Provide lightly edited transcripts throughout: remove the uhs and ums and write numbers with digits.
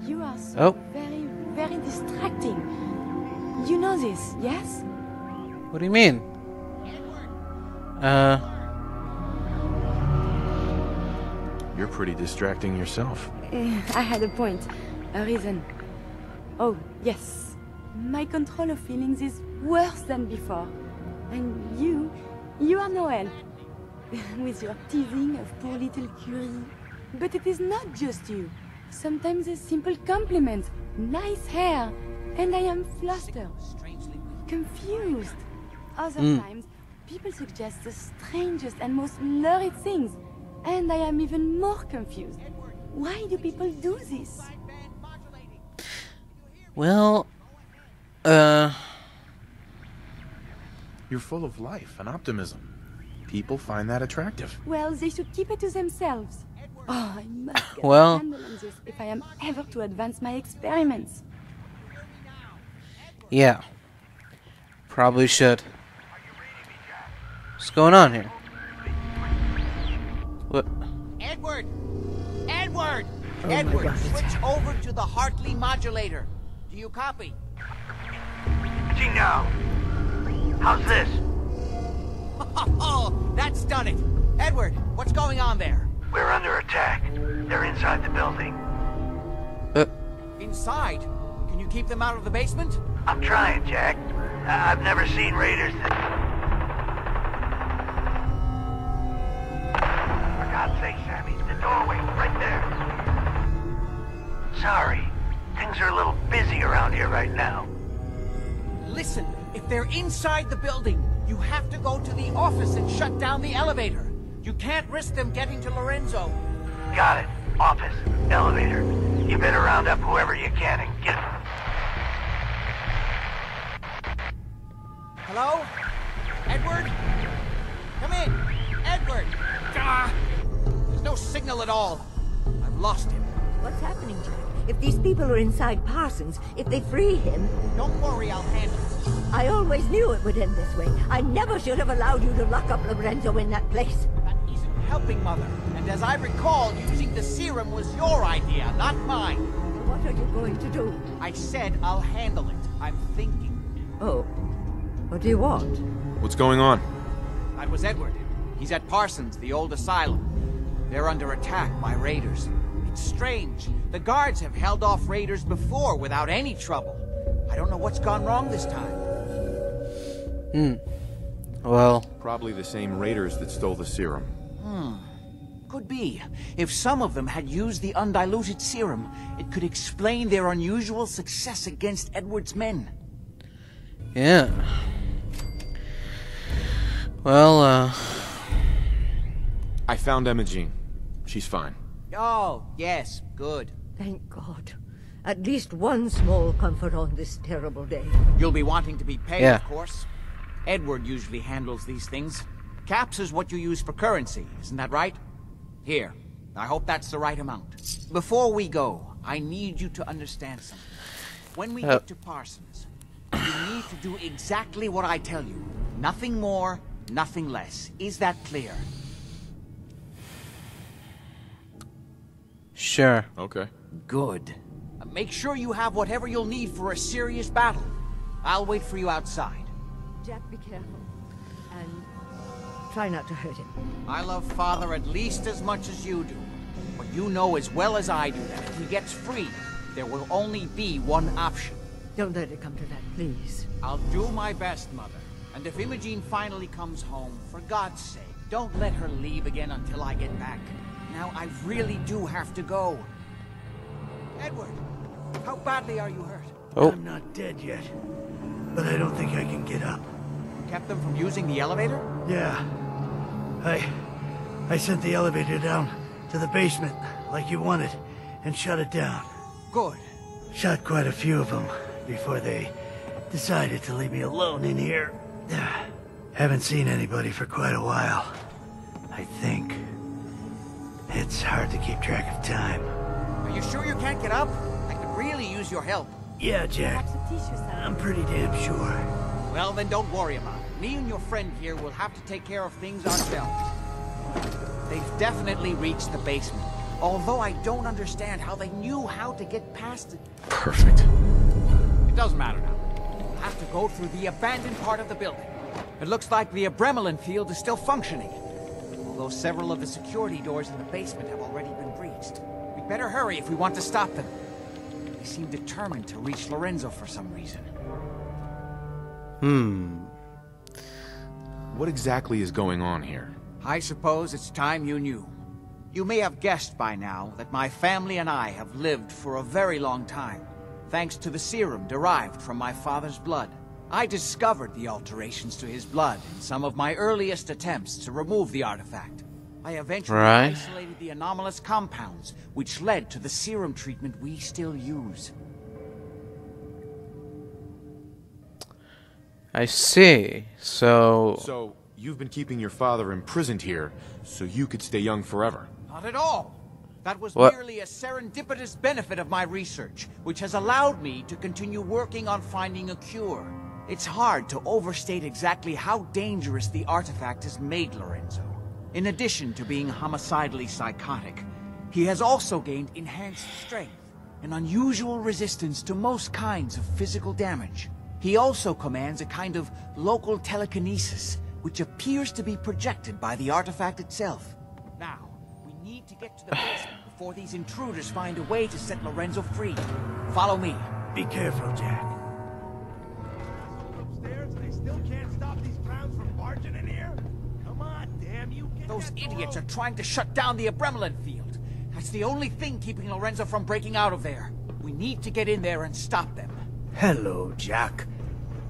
You are so very, very distracting. You know this, yes? What do you mean? You're pretty distracting yourself. I had a point. A reason. Oh, yes. My control of feelings is worse than before. And you are no help. With your teasing of poor little Curie. But it is not just you. Sometimes a simple compliment. Nice hair. And I am flustered. Confused. Other times, people suggest the strangest and most lurid things. And I am even more confused. Why do people do this? Well, You're full of life and optimism. People find that attractive. Well, they should keep it to themselves. Oh, I must get Well- a handle on this if I am ever to advance my experiments. yeah. Probably should. What's going on here? What? Edward! Edward! Oh my Edward, God, it's switch over to the Hartley modulator. Do you copy? Gino! How's this? Oh, that's done it. Edward, what's going on there? We're under attack. They're inside the building. Inside? Can you keep them out of the basement? I'm trying, Jack. I've never seen raiders that... For God's sake, Sammy, the doorway, right there. Sorry. Things are a little busy around here right now. Listen, if they're inside the building, you have to go to the office and shut down the elevator. You can't risk them getting to Lorenzo. Got it. Office. Elevator. You better round up whoever you can and get... Hello? Edward? Come in. Edward! Ah! There's no signal at all. I've lost him. What's happening, Jack? If these people are inside Parsons, if they free him... Don't worry, I'll handle it. I always knew it would end this way. I never should have allowed you to lock up Lorenzo in that place. That isn't helping, Mother. And as I recall, using the serum was your idea, not mine. What are you going to do? I said I'll handle it. I'm thinking. Oh. What do you want? What's going on? That was Edward. He's at Parsons, the old asylum. They're under attack by raiders. It's strange. The guards have held off raiders before without any trouble. I don't know what's gone wrong this time. Well, Probably the same raiders that stole the serum. Could be. If some of them had used the undiluted serum, it could explain their unusual success against Edward's men. yeah. Well, I found Imogene. She's fine. Oh, yes, good. Thank God. At least one small comfort on this terrible day. You'll be wanting to be paid, Yeah. of course. Edward usually handles these things. Caps is what you use for currency, isn't that right? Here, I hope that's the right amount. Before we go, I need you to understand something. When we get to Parsons, you need to do exactly what I tell you. Nothing more, nothing less. Is that clear? sure. Okay. Good. Make sure you have whatever you'll need for a serious battle. I'll wait for you outside. Jack, be careful. And try not to hurt him. I love Father at least as much as you do. But you know as well as I do that if he gets free, there will only be one option. Don't let it come to that, please. I'll do my best, Mother. And if Imogene finally comes home, for God's sake, don't let her leave again until I get back. Now, I really do have to go. Edward, how badly are you hurt? Oh, I'm not dead yet, but I don't think I can get up. You kept them from using the elevator? Yeah. I sent the elevator down to the basement, like you wanted, and shut it down. Good. Shot quite a few of them before they decided to leave me alone in here. Haven't seen anybody for quite a while, I think. It's hard to keep track of time. Are you sure you can't get up? I could really use your help. Yeah, Jack. Perhaps a tissue salad. I'm pretty damn sure. Well, then don't worry about it. Me and your friend here will have to take care of things ourselves. They've definitely reached the basement. although I don't understand how they knew how to get past it. Perfect. It doesn't matter now. We'll have to go through the abandoned part of the building. It looks like the Abremelin field is still functioning, although several of the security doors in the basement have already been breached. We'd better hurry if we want to stop them. They seem determined to reach Lorenzo for some reason. What exactly is going on here? I suppose it's time you knew. You may have guessed by now that my family and I have lived for a very long time, thanks to the serum derived from my father's blood. I discovered the alterations to his blood in some of my earliest attempts to remove the artifact. I eventually isolated the anomalous compounds, which led to the serum treatment we still use. I see. So you've been keeping your father imprisoned here so you could stay young forever? Not at all. That was What? merely a serendipitous benefit of my research, which has allowed me to continue working on finding a cure. It's hard to overstate exactly how dangerous the artifact has made Lorenzo. In addition to being homicidally psychotic, he has also gained enhanced strength and unusual resistance to most kinds of physical damage. He also commands a kind of local telekinesis, which appears to be projected by the artifact itself. Now, we need to get to the basement before these intruders find a way to set Lorenzo free. Follow me. Be careful, Jack. Upstairs, they still can't stop these clowns from barging in here? Come on, damn you! Get Those that door idiots are open. trying to shut down the Abremelin field. That's the only thing keeping Lorenzo from breaking out of there. We need to get in there and stop them. Hello, Jack.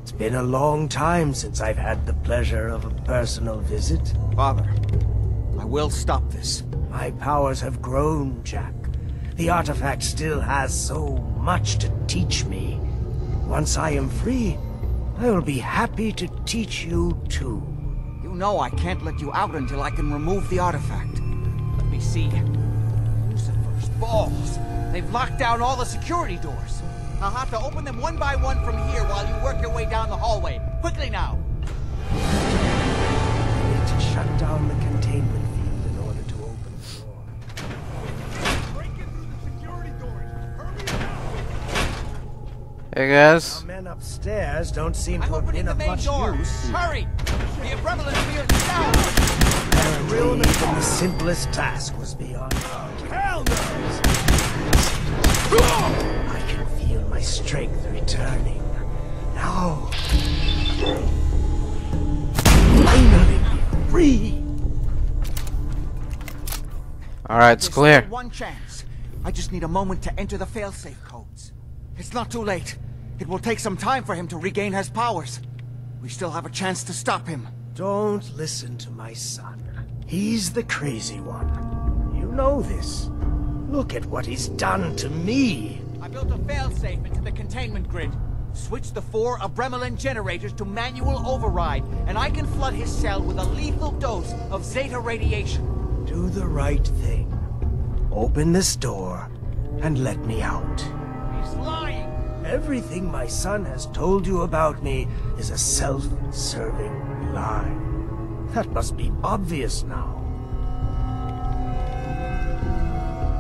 It's been a long time since I've had the pleasure of a personal visit. Father, I will stop this. My powers have grown, Jack. The artifact still has so much to teach me. Once I am free, I will be happy to teach you too. You know I can't let you out until I can remove the artifact. Let me see. Lucifer's balls. They've locked down all the security doors. I'll have to open them one by one from here while you work your way down the hallway. Quickly now. I need to shut down the containment field in order to open the door. Breaking through the security doors. Hurry it up! hey guys. Our men upstairs don't seem I'm to have opening been the of main much door. use. Hurry! The Abremelin field is down! Apparently, even the simplest task was beyond our Hell no! I can feel my strength returning. Now, finally free. Alright, it's There's clear. still one chance. I just need a moment to enter the failsafe codes. It's not too late. It will take some time for him to regain his powers. We still have a chance to stop him. Don't listen to my son. He's the crazy one. You know this. Look at what he's done to me. I built a failsafe into the containment grid. Switch the 4 Abremelin generators to manual override, and I can flood his cell with a lethal dose of Zeta radiation. Do the right thing. Open this door and let me out. He's lying! Everything my son has told you about me is a self-serving lie. That must be obvious now.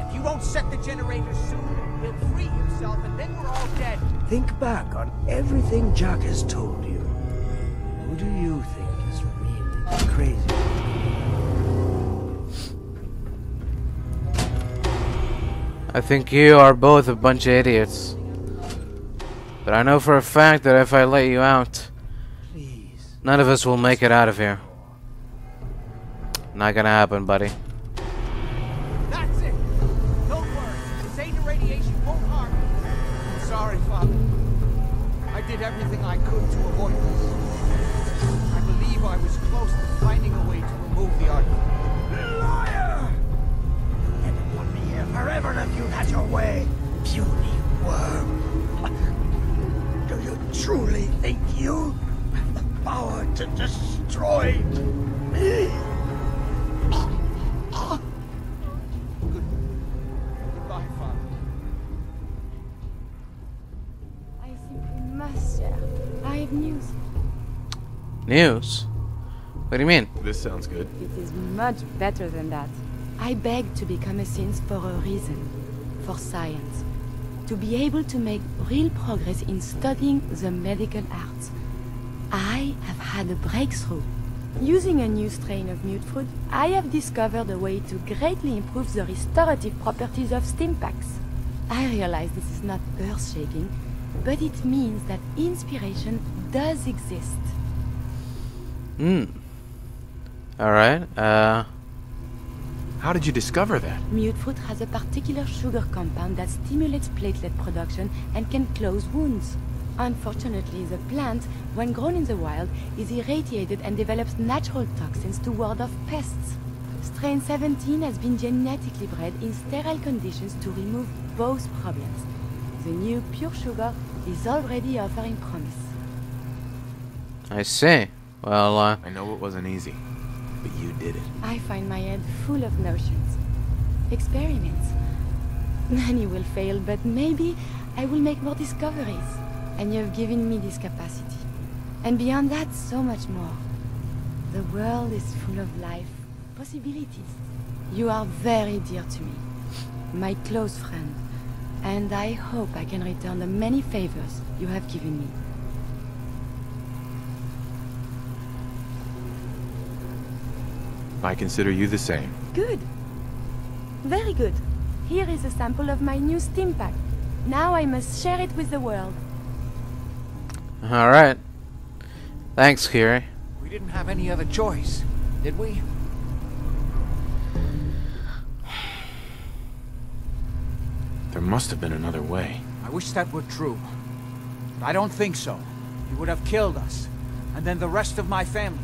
If you don't set the generators soon, he'll free himself and then we're all dead. Think back on everything Jack has told you. Who do you think is really the crazy one? I think you are both a bunch of idiots. But I know for a fact that if I let you out, Please. none of us will make it out of here. Not gonna happen, buddy. That's it! Don't worry, the Zeta radiation won't harm you. I'm sorry, Father. I did everything I could to avoid this. I believe I was close to finding a way to remove the artifact. Liar! You never want me here forever if you had your way. Puny worm. Do you truly think you have the power to destroy me? Goodbye, Father. I think we must share. I have news. News? What do you mean? This sounds good. It is much better than that. I begged to become a synth for a reason. For science. To be able to make real progress in studying the medical arts. I have had a breakthrough. Using a new strain of mute fruit, I have discovered a way to greatly improve the restorative properties of stim packs. I realize this is not earth-shaking, but it means that inspiration does exist. Alright, How did you discover that? Mute fruit has a particular sugar compound that stimulates platelet production and can close wounds. Unfortunately, the plant, when grown in the wild, is irradiated and develops natural toxins to ward off pests. Strain 17 has been genetically bred in sterile conditions to remove both problems. The new pure sugar is already offering promise. I see. Well, I know it wasn't easy, but you did it. I find my head full of notions. Experiments. Many will fail, but maybe I will make more discoveries. And you've given me this capacity. And beyond that, so much more. The world is full of life, possibilities. You are very dear to me, my close friend. And I hope I can return the many favors you have given me. I consider you the same. Good. Very good. Here is a sample of my new stim pack. Now I must share it with the world. alright. Thanks, Kiri. We didn't have any other choice, did we? There must have been another way. I wish that were true. But I don't think so. He would have killed us, and then the rest of my family.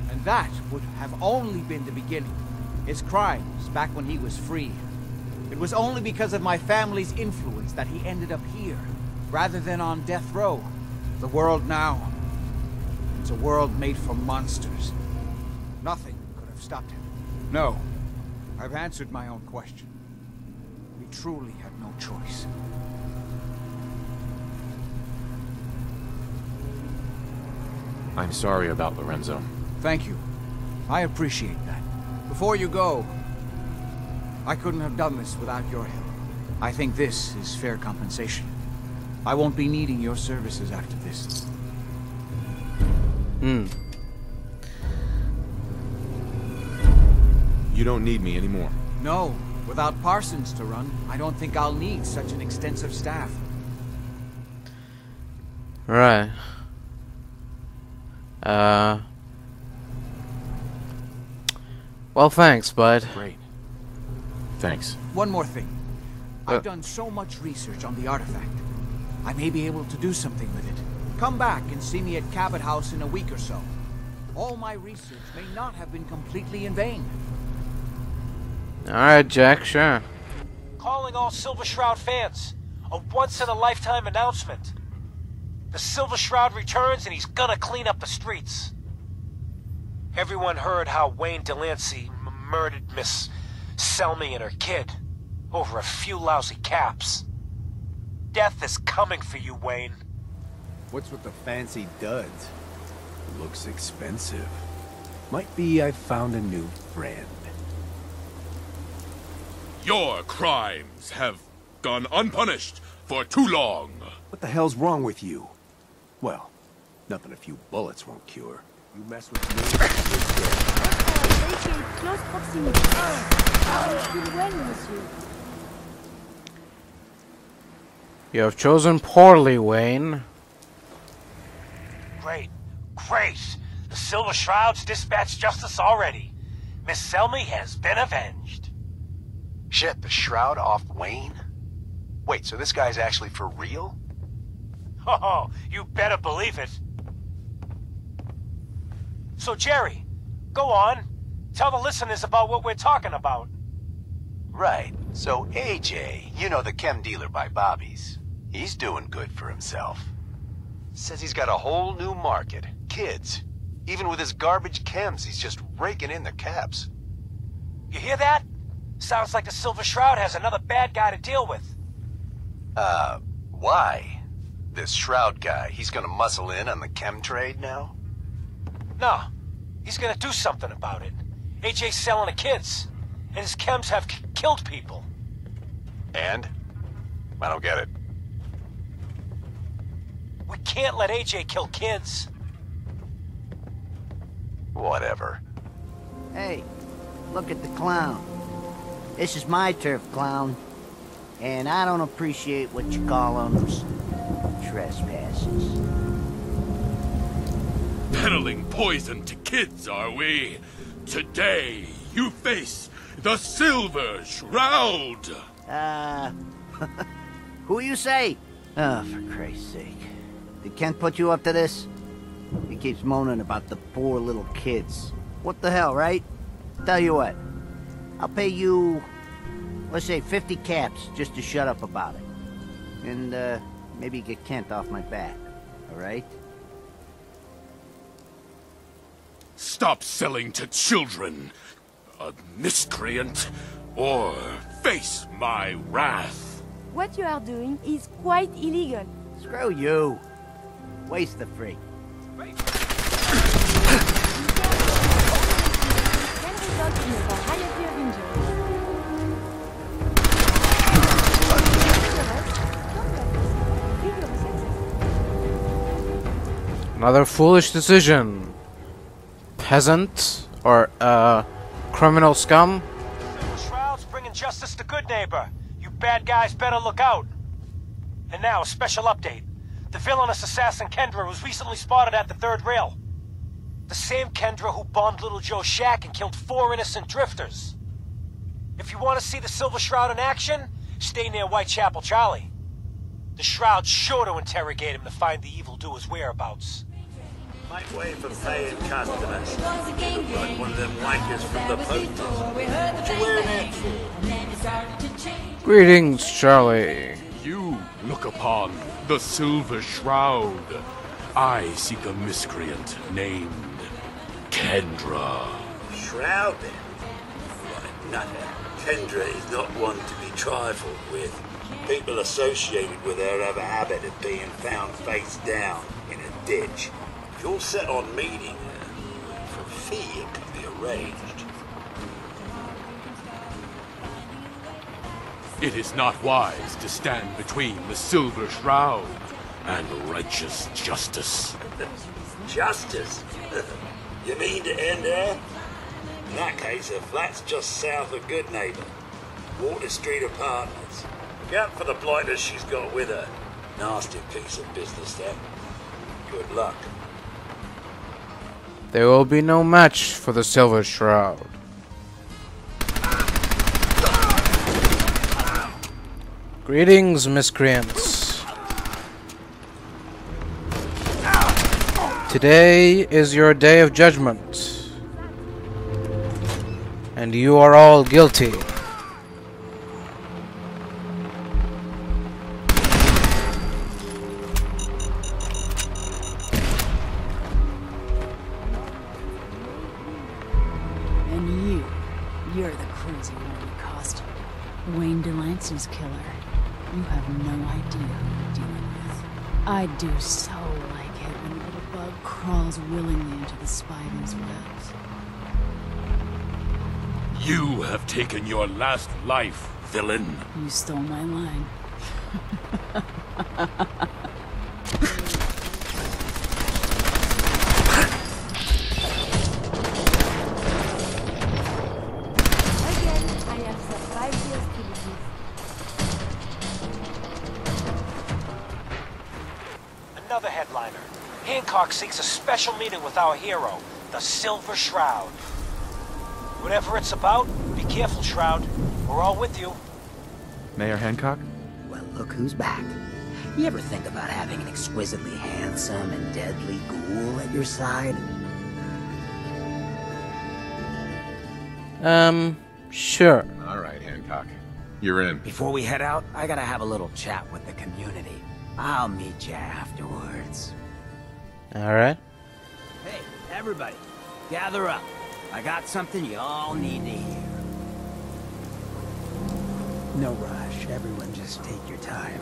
And that would have only been the beginning. His crimes back when he was free. It was only because of my family's influence that he ended up here, rather than on death row. The world now, it's a world made for monsters. Nothing could have stopped him. No, I've answered my own question. We truly had no choice. I'm sorry about Lorenzo. Thank you. I appreciate that. Before you go, I couldn't have done this without your help. I think this is fair compensation. I won't be needing your services after this. You don't need me anymore. No, without Parsons to run, I don't think I'll need such an extensive staff. Right. Well, thanks, bud. Great. Thanks. One more thing. I've done so much research on the artifact. I may be able to do something with it. Come back and see me at Cabot House in a week or so. All my research may not have been completely in vain. Alright, Jack, sure. Calling all Silver Shroud fans. A once-in-a-lifetime announcement. The Silver Shroud returns and he's gonna clean up the streets. Everyone heard how Wayne Delancey murdered Miss Selmy and her kid over a few lousy caps. Death is coming for you, Wayne. What's with the fancy duds? Looks expensive. Might be I found a new friend. Your crimes have gone unpunished for too long. What the hell's wrong with you? Well, nothing a few bullets won't cure. You mess with me, Appreciate close proximity. Feel well, monsieur. You have chosen poorly, Wayne. Great. Great. The Silver Shroud's dispatched justice already. Miss Selmy has been avenged. Shit, the Shroud off Wayne? Wait, so this guy's actually for real? Oh, you better believe it. So, Jerry, go on. Tell the listeners about what we're talking about. Right. So AJ, you know, the chem dealer by Bobby's, he's doing good for himself. Says he's got a whole new market. Kids. Even with his garbage chems, he's just raking in the caps. You hear that? Sounds like the Silver Shroud has another bad guy to deal with. Why? This Shroud guy, he's gonna muscle in on the chem trade now? No, he's gonna do something about it. AJ's selling the kids. and his chems have killed people. And? I don't get it. We can't let AJ kill kids. Whatever. Hey, look at the clown. This is my turf, clown. And I don't appreciate what you call on those trespasses. Peddling poison to kids, are we? Today, you face the Silver Shroud! Who you say? Oh, for Christ's sake. Did Kent put you up to this? He keeps moaning about the poor little kids. What the hell, right? Tell you what. I'll pay you, let's say 50 caps just to shut up about it. And, maybe get Kent off my back. Alright? Stop selling to children, a miscreant, or face my wrath. What you are doing is quite illegal. Screw you. Waste the freak. Can result in a variety of injuries. Another foolish decision. Peasant or criminal scum. Silver Shroud's bringing justice to Good Neighbor. You bad guys better look out. And now, a special update. The villainous assassin Kendra was recently spotted at the third rail. The same Kendra who bombed Little Joe's shack and killed 4 innocent drifters. If you want to see the Silver Shroud in action, stay near Whitechapel Charlie. The Shroud's sure to interrogate him to find the evildoer's whereabouts. Make way for paying customers. You look like one of them wankers from the posters. What you wearing that for? Greetings, Charlie. You look upon the Silver Shroud. I seek a miscreant named Kendra. Shroud then? Right, nutter. Kendra is not one to be trifled with. People associated with her have a habit of being found face down in a ditch. If you're set on meeting her, for a fee it can be arranged. It is not wise to stand between the Silver Shroud and righteous justice. Justice? You mean to end her? In that case, her flat's just south of Good Neighbor. Water Street Apartments. Look out for the blighters she's got with her. Nasty piece of business, that. Good luck. There will be no match for the Silver Shroud. Greetings, miscreants. Today is your day of judgment. And you are all guilty. You're the crazy one we caused. Wayne Delancey's killer. You have no idea who you're dealing with. I do so like it when a little bug crawls willingly into the spider's webs. You have taken your last life, villain. You stole my line. Another headliner. Hancock seeks a special meeting with our hero, the Silver Shroud. Whatever it's about, be careful, Shroud. We're all with you. Mayor Hancock? Well, look who's back. You ever think about having an exquisitely handsome and deadly ghoul at your side? Sure. All right, Hancock. You're in. Before we head out, I gotta have a little chat with the community. I'll meet you afterwards. Alright. Hey, everybody, gather up. I got something you all need to hear. No rush, everyone just take your time.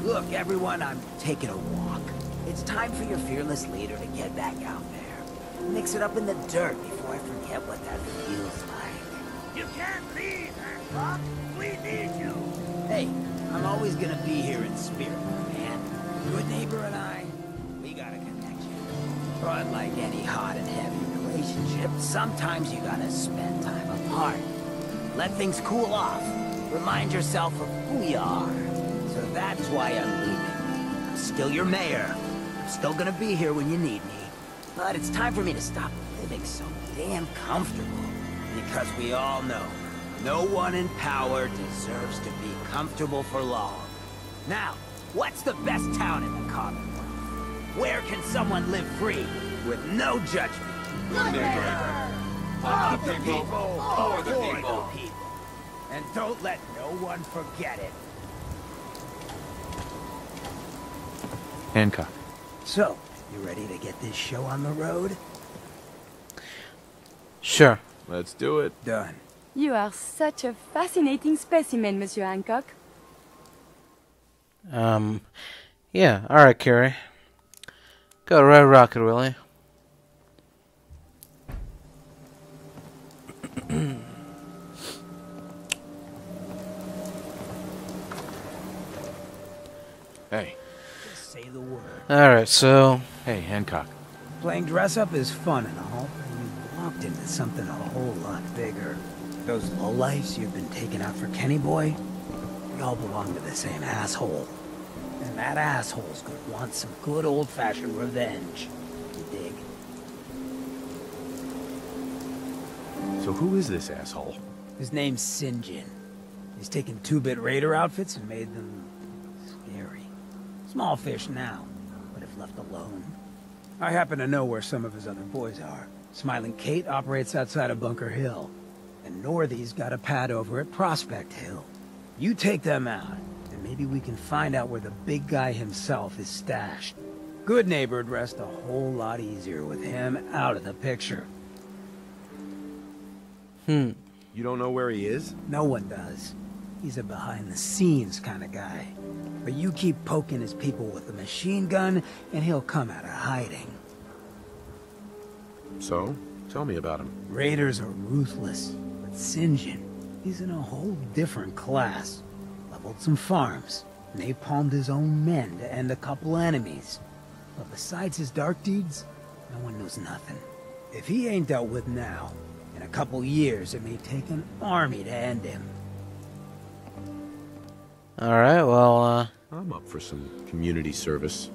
Look, everyone, I'm taking a walk. It's time for your fearless leader to get back out there. Mix it up in the dirt before I forget what that feels like. You can't leave, Hancock. We need you. Hey, I'm always gonna be here in spirit, man. Good neighbor and I, we got a connection. But like any hot and heavy relationship, sometimes you gotta spend time apart. Let things cool off. Remind yourself of who you are. So that's why I'm leaving. I'm still your mayor. I'm still gonna be here when you need me. But it's time for me to stop living so damn comfortable. Because we all know, no one in power deserves to be comfortable for long. Now, what's the best town in the Commonwealth? Where can someone live free, with no judgment? Good neighbor. Of the people, for the people. And don't let no one forget it. Hancock. So, you ready to get this show on the road? Sure. Let's do it. Done. You are such a fascinating specimen, Monsieur Hancock. Yeah, alright, Carrie. Go Red Rocket, Willie. Hey. Just say the word. Alright, so... Hey, Hancock. Playing dress-up is fun and all, but you walked into something a whole lot bigger. Those lowlifes you've been taking out for Kenny Boy, we all belong to the same asshole. And that asshole's gonna want some good old-fashioned revenge. You dig? So who is this asshole? His name's Sinjin. He's taken 2-bit raider outfits and made them scary. Small fish now, but if left alone. I happen to know where some of his other boys are. Smiling Kate operates outside of Bunker Hill, and Northy's got a pad over at Prospect Hill. You take them out, and maybe we can find out where the big guy himself is stashed. Good neighbor'd rest a whole lot easier with him out of the picture. You don't know where he is? No one does. He's a behind-the-scenes kind of guy. But you keep poking his people with a machine gun, and he'll come out of hiding. So, tell me about him. Raiders are ruthless, but Sinjin, he's in a whole different class. Leveled some farms, napalmed his own men to end a couple enemies. But besides his dark deeds, no one knows nothing. If he ain't dealt with now, in a couple years it may take an army to end him. Alright, well, I'm up for some community service.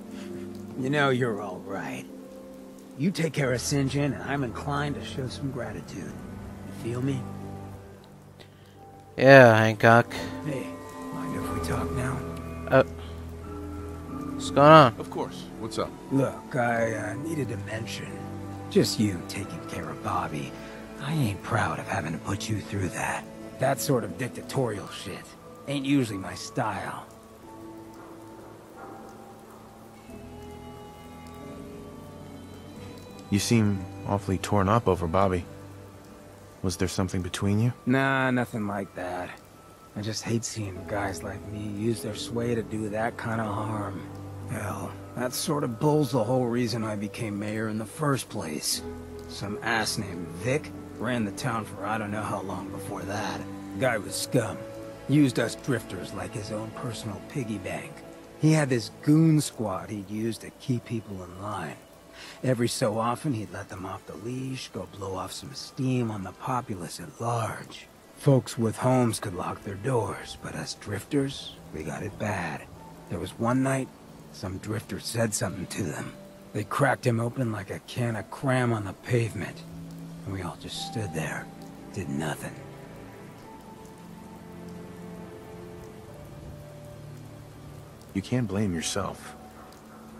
You know you're all right. You take care of Sinjin, and I'm inclined to show some gratitude. You feel me? yeah, Hancock. Hey, mind if we talk now? What's going on? Of course. What's up? Look, I needed to mention, just you taking care of Bobby. I ain't proud of having to put you through that. That sort of dictatorial shit ain't usually my style. You seem awfully torn up over Bobby. Was there something between you? Nah, nothing like that. I just hate seeing guys like me use their sway to do that kind of harm. Hell, that sort of bull's the whole reason I became mayor in the first place. Some ass named Vic ran the town for I don't know how long before that. Guy was scum. Used us drifters like his own personal piggy bank. He had this goon squad he'd use to keep people in line. Every so often, he'd let them off the leash, go blow off some steam on the populace at large. Folks with homes could lock their doors, but us drifters, we got it bad. There was one night, some drifter said something to them. They cracked him open like a can of cram on the pavement. And we all just stood there, did nothing. You can't blame yourself.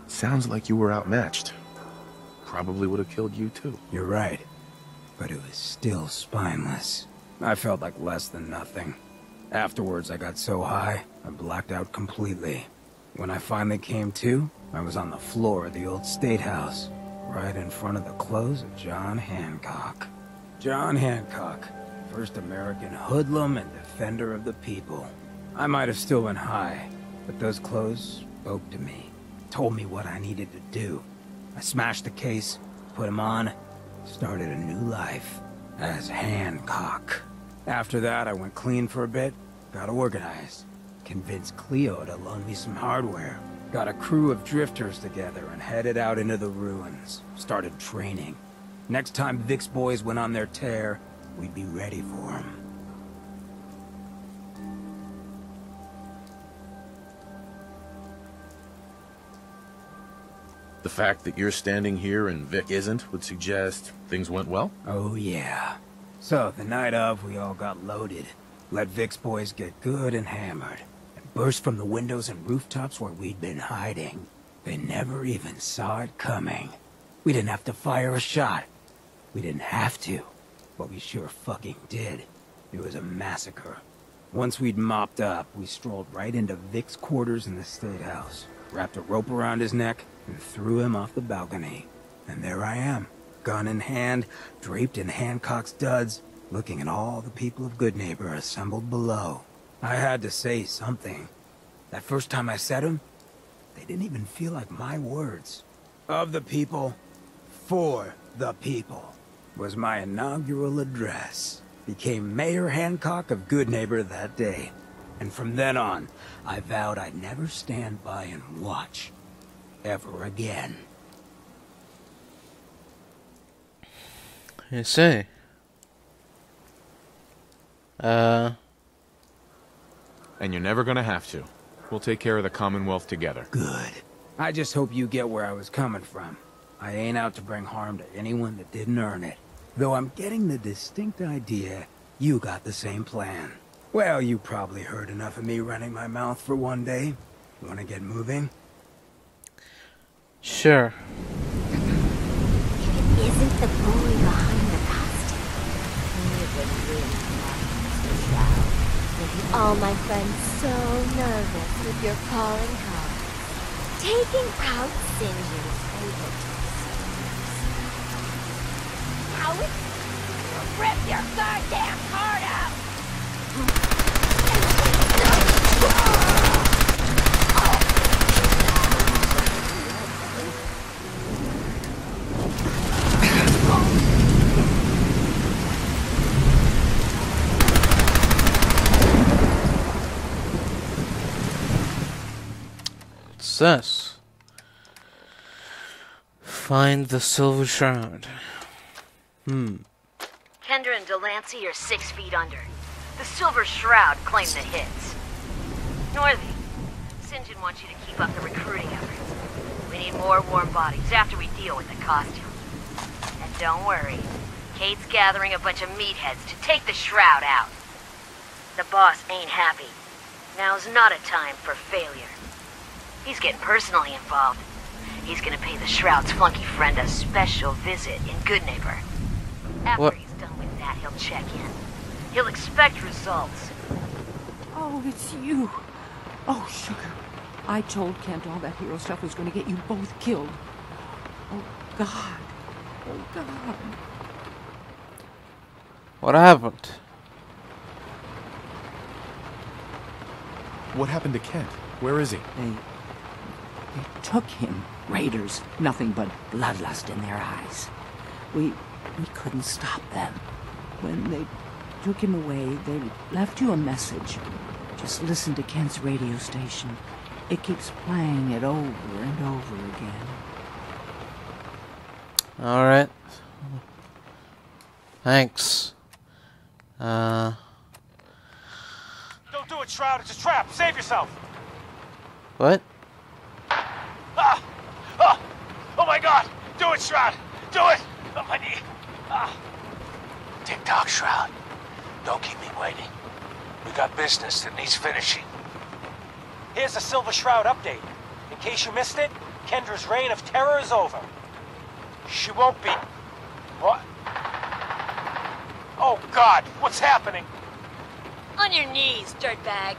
Sounds like you were outmatched. Probably would have killed you too. You're right. But it was still spineless. I felt like less than nothing. Afterwards, I got so high, I blacked out completely. When I finally came to, I was on the floor of the old state house, right in front of the clothes of John Hancock. John Hancock, first American hoodlum and defender of the people. I might have still been high, but those clothes spoke to me, told me what I needed to do. I smashed the case, put him on, Started a new life as Hancock. After that, I went clean for a bit, got organized. Convinced Cleo to loan me some hardware. Got a crew of drifters together and headed out into the ruins. Started training. Next time Vic's boys went on their tear, we'd be ready for them. The fact that you're standing here and Vic isn't would suggest things went well? Oh yeah. So, the night of, we all got loaded. Let Vic's boys get good and hammered. And burst from the windows and rooftops where we'd been hiding. They never even saw it coming. We didn't have to fire a shot. We didn't have to. But we sure fucking did. It was a massacre. Once we'd mopped up, we strolled right into Vic's quarters in the State House. Wrapped a rope around his neck and threw him off the balcony. And there I am, gun in hand, draped in Hancock's duds, looking at all the people of Goodneighbor assembled below. I had to say something. That first time I said them, they didn't even feel like my words. Of the people, for the people, was my inaugural address. Became Mayor Hancock of Goodneighbor that day. And from then on, I vowed I'd never stand by and watch. Ever again. You see. And you're never gonna have to. We'll take care of the Commonwealth together. Good. I just hope you get where I was coming from. I ain't out to bring harm to anyone that didn't earn it. Though I'm getting the distinct idea you got the same plan. Well, you probably heard enough of me running my mouth for one day. Wanna get moving? Sure. It isn't the boy behind the costume. It was really not Mr. Shroud. Making all my friends so nervous with your calling cards. Taking out Sinjin's favorite. Now it's... Rip your goddamn heart out! What's this? Find the Silver Shroud. Kendra and Delancey are 6 feet under. The Silver Shroud claimed the hits. Northy, St. John wants you to keep up the recruiting efforts. We need more warm bodies after we deal with the costume. And don't worry, Kate's gathering a bunch of meatheads to take the Shroud out. The boss ain't happy. Now's not a time for failure. He's getting personally involved. He's gonna pay the Shroud's flunky friend a special visit in Goodneighbor. After he's done with that, he'll check in. He'll expect results. Oh, it's you. Oh, sugar. I told Kent all that hero stuff was going to get you both killed. Oh, God. Oh, God. What happened? What happened to Kent? Where is he? They took him. Raiders. Nothing but bloodlust in their eyes. We couldn't stop them. When they took him away, they left you a message. Just listen to Kent's radio station. It keeps playing it over and over again. Alright. Thanks. Don't do it, Shroud. It's a trap. Save yourself. What? Ah! Ah! Oh my God! Do it, Shroud! Do it! Oh, my knee! Ah! Tick-tock, Shroud. Don't keep me waiting. We got business that needs finishing. Here's the Silver Shroud update. In case you missed it, Kendra's reign of terror is over. She won't be... What? Oh, God! What's happening? On your knees, dirtbag.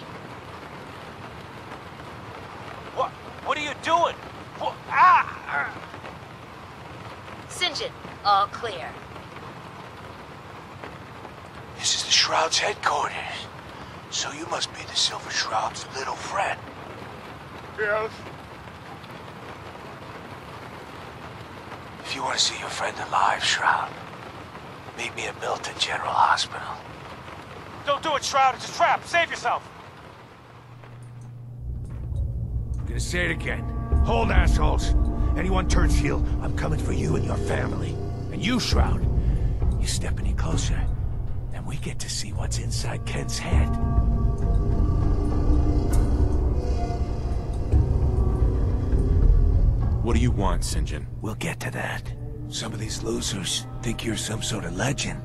What? What are you doing? What? Ah! St. John, all clear. This is the Shroud's headquarters. So you must be the Silver Shroud's little friend. Yes. If you want to see your friend alive, Shroud, meet me at Milton General Hospital. Don't do it, Shroud. It's a trap. Save yourself. I'm gonna say it again. Hold, assholes. Anyone turns heel, I'm coming for you and your family. And you, Shroud, you step any closer, and we get to see what's inside Kent's head. What do you want, St. John? We'll get to that. Some of these losers think you're some sort of legend.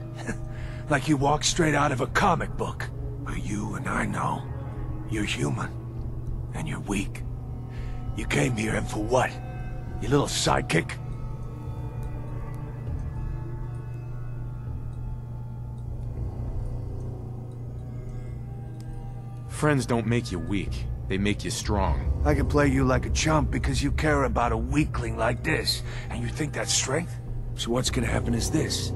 Like you walked straight out of a comic book. But you and I know you're human. And you're weak. You came here and for what? Your little sidekick? Friends don't make you weak. They make you strong. I can play you like a chump because you care about a weakling like this, and you think that's strength? So what's gonna happen is this.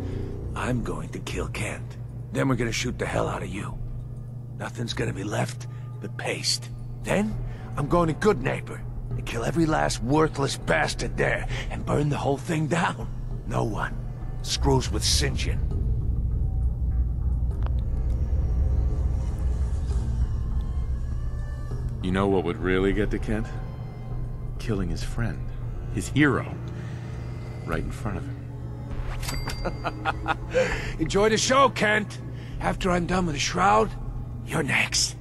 I'm going to kill Kent. Then we're gonna shoot the hell out of you. Nothing's gonna be left but paste. Then, I'm going to Good Neighbor and kill every last worthless bastard there and burn the whole thing down. No one screws with St. John. You know what would really get to Kent? Killing his friend. His hero. Right in front of him. Enjoy the show, Kent. After I'm done with the Shroud, you're next.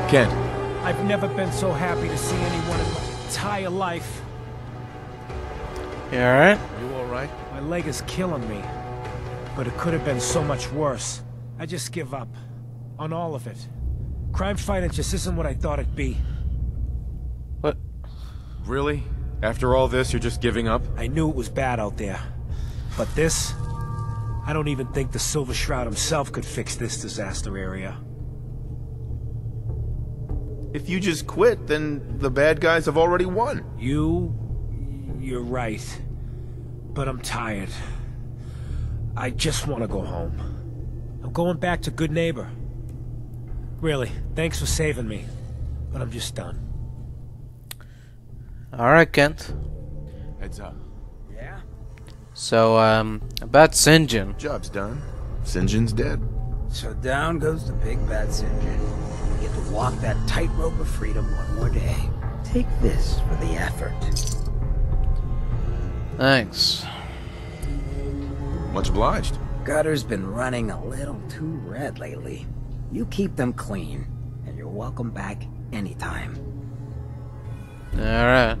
Kent. I've never been so happy to see anyone in my entire life. You alright? You alright? My leg is killing me. But it could have been so much worse. I just give up. On all of it. Crime fighting just isn't what I thought it'd be. What? Really? After all this, you're just giving up? I knew it was bad out there. But this? I don't even think the Silver Shroud himself could fix this disaster area. If you just quit, then the bad guys have already won. You're right. But I'm tired. I just want to go home. I'm going back to Good Neighbor. Really, thanks for saving me. But I'm just done. Alright, Kent. Heads up. Yeah? So, about St. John. Job's done. St. John's dead. So down goes the big bad St. John. You get to walk that tightrope of freedom one more day. Take this for the effort. Thanks. Much obliged. Gutter's been running a little too red lately. You keep them clean, and you're welcome back anytime. Alright.